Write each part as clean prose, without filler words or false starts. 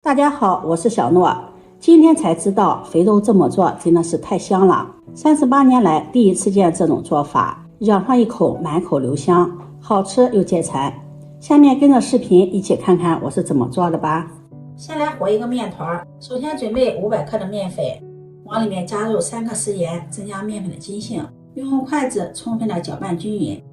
大家好，我是小诺。今天才知道肥肉这么做真的是太香了。38年来第一次见这种做法，咬上一口满口留香，好吃又解馋。下面跟着视频一起看看我是怎么做的吧。先来和一个面团，首先准备500克的面粉，往里面加入3克食盐，增加面粉的筋性，用筷子充分的搅拌均匀。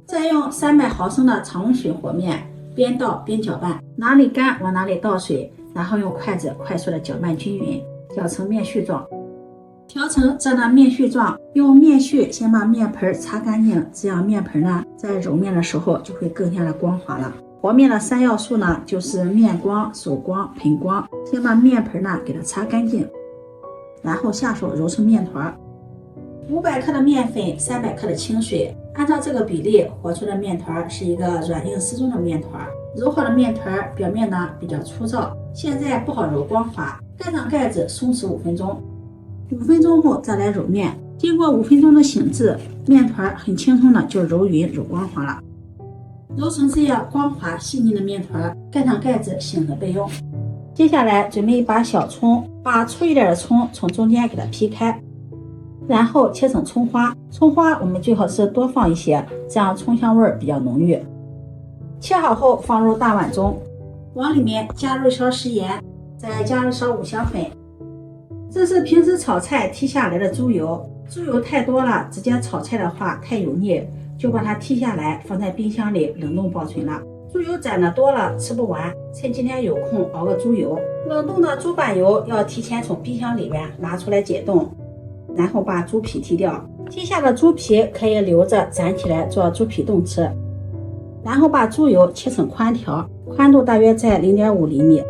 再用300毫升的常温水和面，边倒边搅拌，哪里干往哪里倒水，然后用筷子快速的搅拌均匀，搅成面絮状。调成这样的面絮状，用面絮先把面盆擦干净，这样面盆呢在揉面的时候就会更加的光滑了。和面的3要素呢就是面光、手光、盆光。先把面盆呢给它擦干净，然后下手揉成面团。500克的面粉，300克的清水，按照这个比例和出的面团是一个软硬适中的面团。揉好的面团表面呢比较粗糙，现在不好揉光滑，盖上盖子松弛5分钟。5分钟后再来揉面，经过5分钟的醒制，面团很轻松的就揉匀揉光滑了。揉成这样光滑细腻的面团，盖上盖子醒着备用。接下来准备一把小葱，把粗一点的葱从中间给它劈开，然后切成葱花。葱花我们最好是多放一些，这样葱香味比较浓郁。切好后放入大碗中，往里面加入1勺食盐，再加入1勺五香粉。这是平时炒菜剔下来的猪油，猪油太多了，直接炒菜的话太油腻，就把它剔下来放在冰箱里冷冻保存了。猪油攒的多了吃不完，趁今天有空熬个猪油。冷冻的猪板油要提前从冰箱里面拿出来解冻，然后把猪皮剔掉。剔下的猪皮可以留着攒起来做猪皮冻吃。然后把猪油切成宽条，宽度大约在0.5厘米，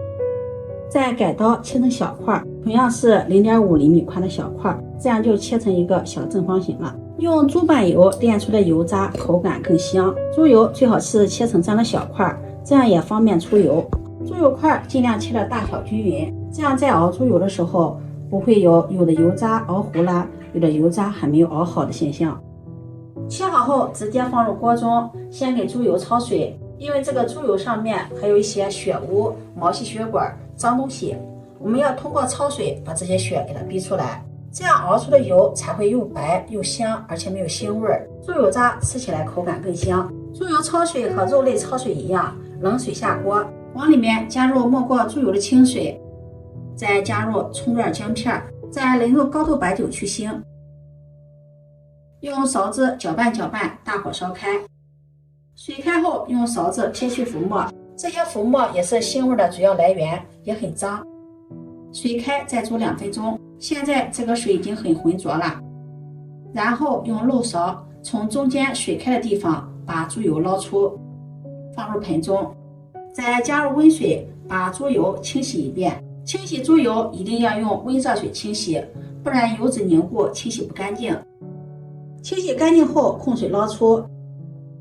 再改刀切成小块，同样是0.5厘米宽的小块，这样就切成一个小正方形了。用猪板油炼出的油渣口感更香，猪油最好是切成这样的小块，这样也方便出油。猪油块尽量切的大小均匀，这样在熬猪油的时候不会有的油渣熬糊了，有的油渣还没有熬好的现象。切好后直接放入锅中，先给猪油焯水，因为这个猪油上面还有一些血污、毛细血管、脏东西，我们要通过焯水把这些血给它逼出来，这样熬出的油才会又白又香，而且没有腥味。猪油渣吃起来口感更香。猪油焯水和肉类焯水一样，冷水下锅，往里面加入没过猪油的清水，再加入葱段、姜片，再淋入高度白酒去腥。用勺子搅拌搅拌，大火烧开。水开后用勺子撇去浮沫，这些浮沫也是腥味的主要来源，也很脏。水开再煮2分钟，现在这个水已经很浑浊了。然后用漏勺从中间水开的地方把猪油捞出，放入盆中，再加入温水把猪油清洗一遍。清洗猪油一定要用温热水清洗，不然油脂凝固清洗不干净。清洗干净后控水捞出，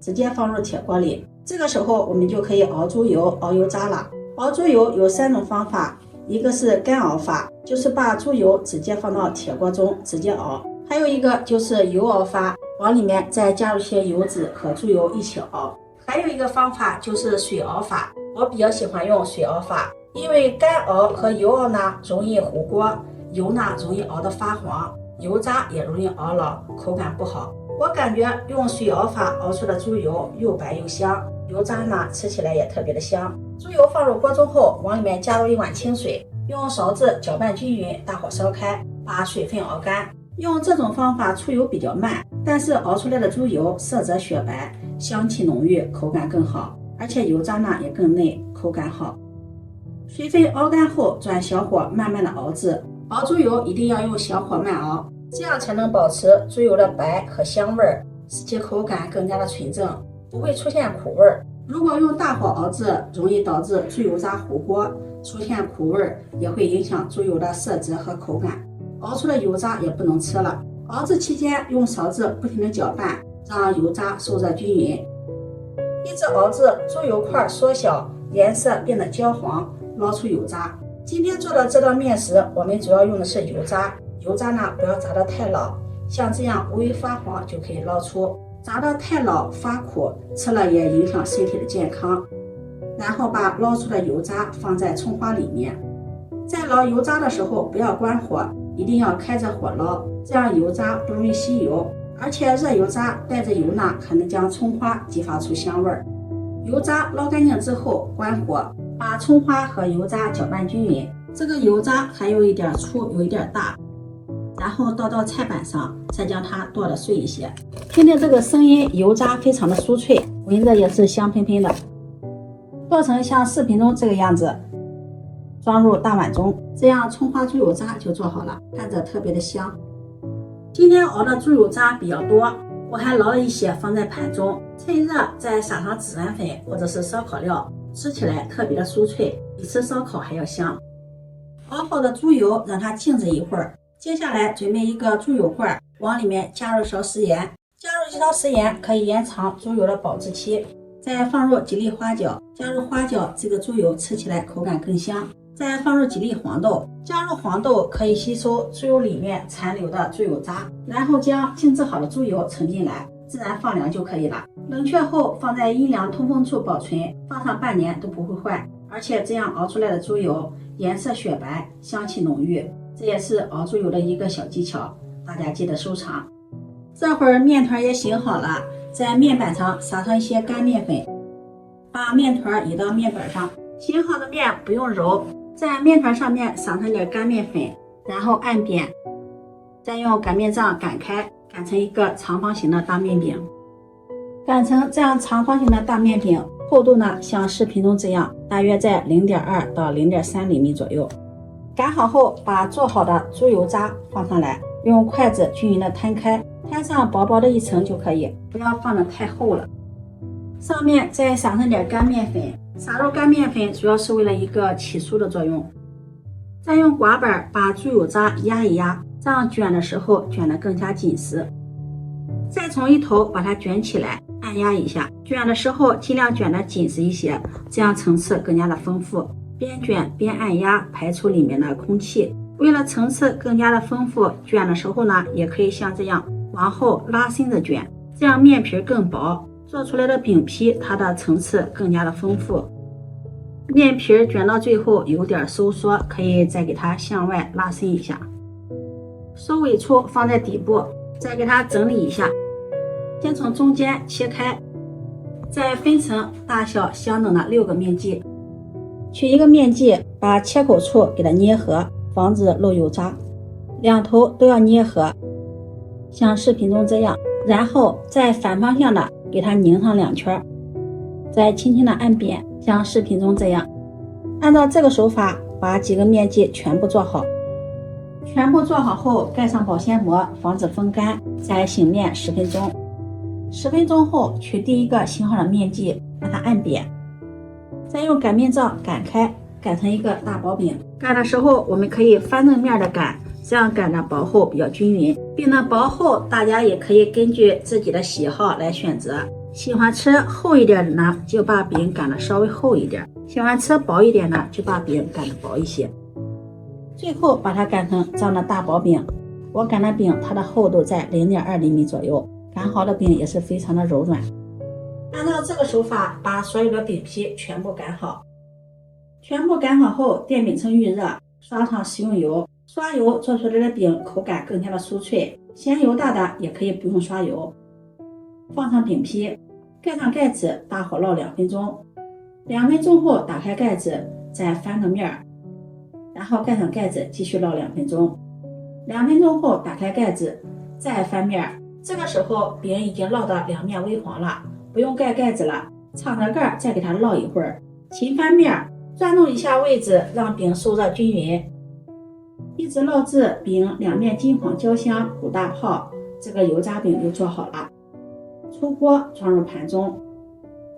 直接放入铁锅里。这个时候我们就可以熬猪油、熬油渣了。熬猪油有3种方法，一个是干熬法，就是把猪油直接放到铁锅中直接熬；还有一个就是油熬法，往里面再加入些油脂和猪油一起熬；还有一个方法就是水熬法，我比较喜欢用水熬法，因为干熬和油熬呢容易糊锅，油呢容易熬得发黄，油渣也容易熬老，口感不好。我感觉用水熬法熬出的猪油又白又香，油渣呢吃起来也特别的香。猪油放入锅中后，往里面加入1碗清水，用勺子搅拌均匀，大火烧开，把水分熬干。用这种方法出油比较慢，但是熬出来的猪油色泽雪白，香气浓郁，口感更好，而且油渣呢也更嫩，口感好。水分熬干后转小火慢慢的熬制。熬猪油一定要用小火慢熬，这样才能保持猪油的白和香味，使其口感更加的纯正，不会出现苦味。如果用大火熬制，容易导致猪油渣糊锅，出现苦味，也会影响猪油的色泽和口感，熬出的油渣也不能吃了。熬制期间用勺子不停的搅拌，让油渣受热均匀，一直熬至猪油块缩小，颜色变得焦黄，捞出油渣。今天做的这道面食，我们主要用的是油渣，油渣呢不要炸得太老，像这样微微发黄就可以捞出。炸得太老发苦，吃了也影响身体的健康。然后把捞出的油渣放在葱花里面。在捞油渣的时候不要关火，一定要开着火捞，这样油渣不容易吸油，而且热油渣带着油呢，还能将葱花激发出香味儿。油渣捞干净之后关火，把葱花和油渣搅拌均匀，这个油渣还有一点粗，有一点大，然后倒到菜板上，再将它剁得碎一些。听听这个声音，油渣非常的酥脆，闻着也是香喷喷的。剁成像视频中这个样子，装入大碗中，这样葱花猪油渣就做好了，看着特别的香。今天熬的猪油渣比较多，我还捞了一些放在盘中，趁热再撒上孜然粉或者是烧烤料，吃起来特别的酥脆，比吃烧烤还要香。熬好的猪油让它静置一会儿，接下来准备一个猪油罐，往里面加入勺食盐，加入一勺食盐可以延长猪油的保质期。再放入几粒花椒，加入花椒，这个猪油吃起来口感更香。再放入几粒黄豆，加入黄豆可以吸收猪油里面残留的猪油渣，然后将静置好的猪油盛进来，自然放凉就可以了。冷却后放在阴凉通风处保存，放上半年都不会坏，而且这样熬出来的猪油颜色雪白，香气浓郁，这也是熬猪油的一个小技巧，大家记得收藏。这会儿面团也醒好了，在面板上撒上一些干面粉，把面团移到面板上，醒好的面不用揉，在面团上面撒上点干面粉，然后按扁，再用擀面杖擀开，擀成一个长方形的大面饼。擀成这样长方形的大面饼，厚度呢像视频中这样，大约在 0.2 到 0.3厘米左右。擀好后，把做好的猪油渣放上来，用筷子均匀的摊开，摊上薄薄的一层就可以，不要放得太厚了。上面再撒上点干面粉，撒入干面粉主要是为了一个起酥的作用。再用刮板把猪油渣压一压，这样卷的时候卷得更加紧实。再从一头把它卷起来，按压一下，卷的时候尽量卷得紧实一些，这样层次更加的丰富。边卷边按压，排出里面的空气。为了层次更加的丰富，卷的时候呢，也可以像这样往后拉伸着卷，这样面皮更薄，做出来的饼皮它的层次更加的丰富。面皮卷到最后有点收缩，可以再给它向外拉伸一下。收尾处放在底部，再给它整理一下，先从中间切开，再分成大小相等的6个面剂。取一个面剂，把切口处给它捏合，防止漏油渣，两头都要捏合，像视频中这样，然后再反方向的给它拧上2圈，再轻轻的按扁，像视频中这样。按照这个手法把几个面剂全部做好。全部做好后盖上保鲜膜，防止风干，再醒面10分钟。10分钟后取第一个醒好的面剂，把它按扁，再用擀面杖擀开，擀成一个大薄饼。擀的时候我们可以翻正面的擀，这样擀的薄厚比较均匀。饼的薄厚大家也可以根据自己的喜好来选择，喜欢吃厚一点的呢，就把饼擀得稍微厚一点，喜欢吃薄一点呢，就把饼擀得薄一些。最后把它擀成这样的大薄饼。我擀的饼它的厚度在 0.2 厘米左右，擀好的饼也是非常的柔软。按照这个手法把所有的饼皮全部擀好。全部擀好后电饼铛预热，刷上食用油，刷油做出来的饼口感更加的酥脆，嫌油大的也可以不用刷油。放上饼皮，盖上盖子，大火烙2分钟。2分钟后打开盖子，再翻个面，然后盖上盖子继续烙2分钟。2分钟后打开盖子，再翻面，这个时候饼已经烙到2面微黄了，不用盖盖子了，敞着盖再给它烙一会儿，勤翻面，转动一下位置，让饼受热均匀，一直烙至饼2面金黄焦香，鼓大泡，这个油炸饼就做好了。出锅装入盘中。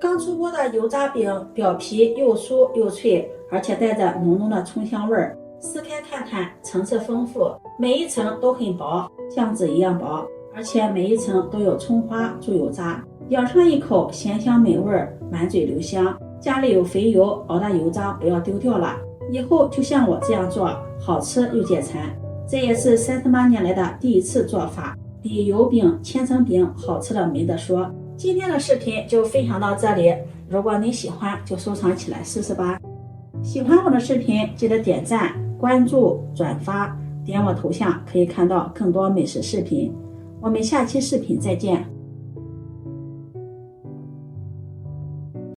刚出锅的油炸饼表皮又酥又脆，而且带着浓浓的葱香味儿，撕开看看，层次丰富，每一层都很薄，像纸一样薄，而且每一层都有葱花、猪油渣，咬上一口咸香美味，满嘴留香。家里有肥油，熬的油渣不要丢掉了，以后就像我这样做，好吃又解馋。这也是38年来的第一次做法，比油饼、千层饼好吃的没得说。今天的视频就分享到这里，如果你喜欢，就收藏起来试试吧。喜欢我的视频，记得点赞、关注、转发，点我头像可以看到更多美食视频。我们下期视频再见。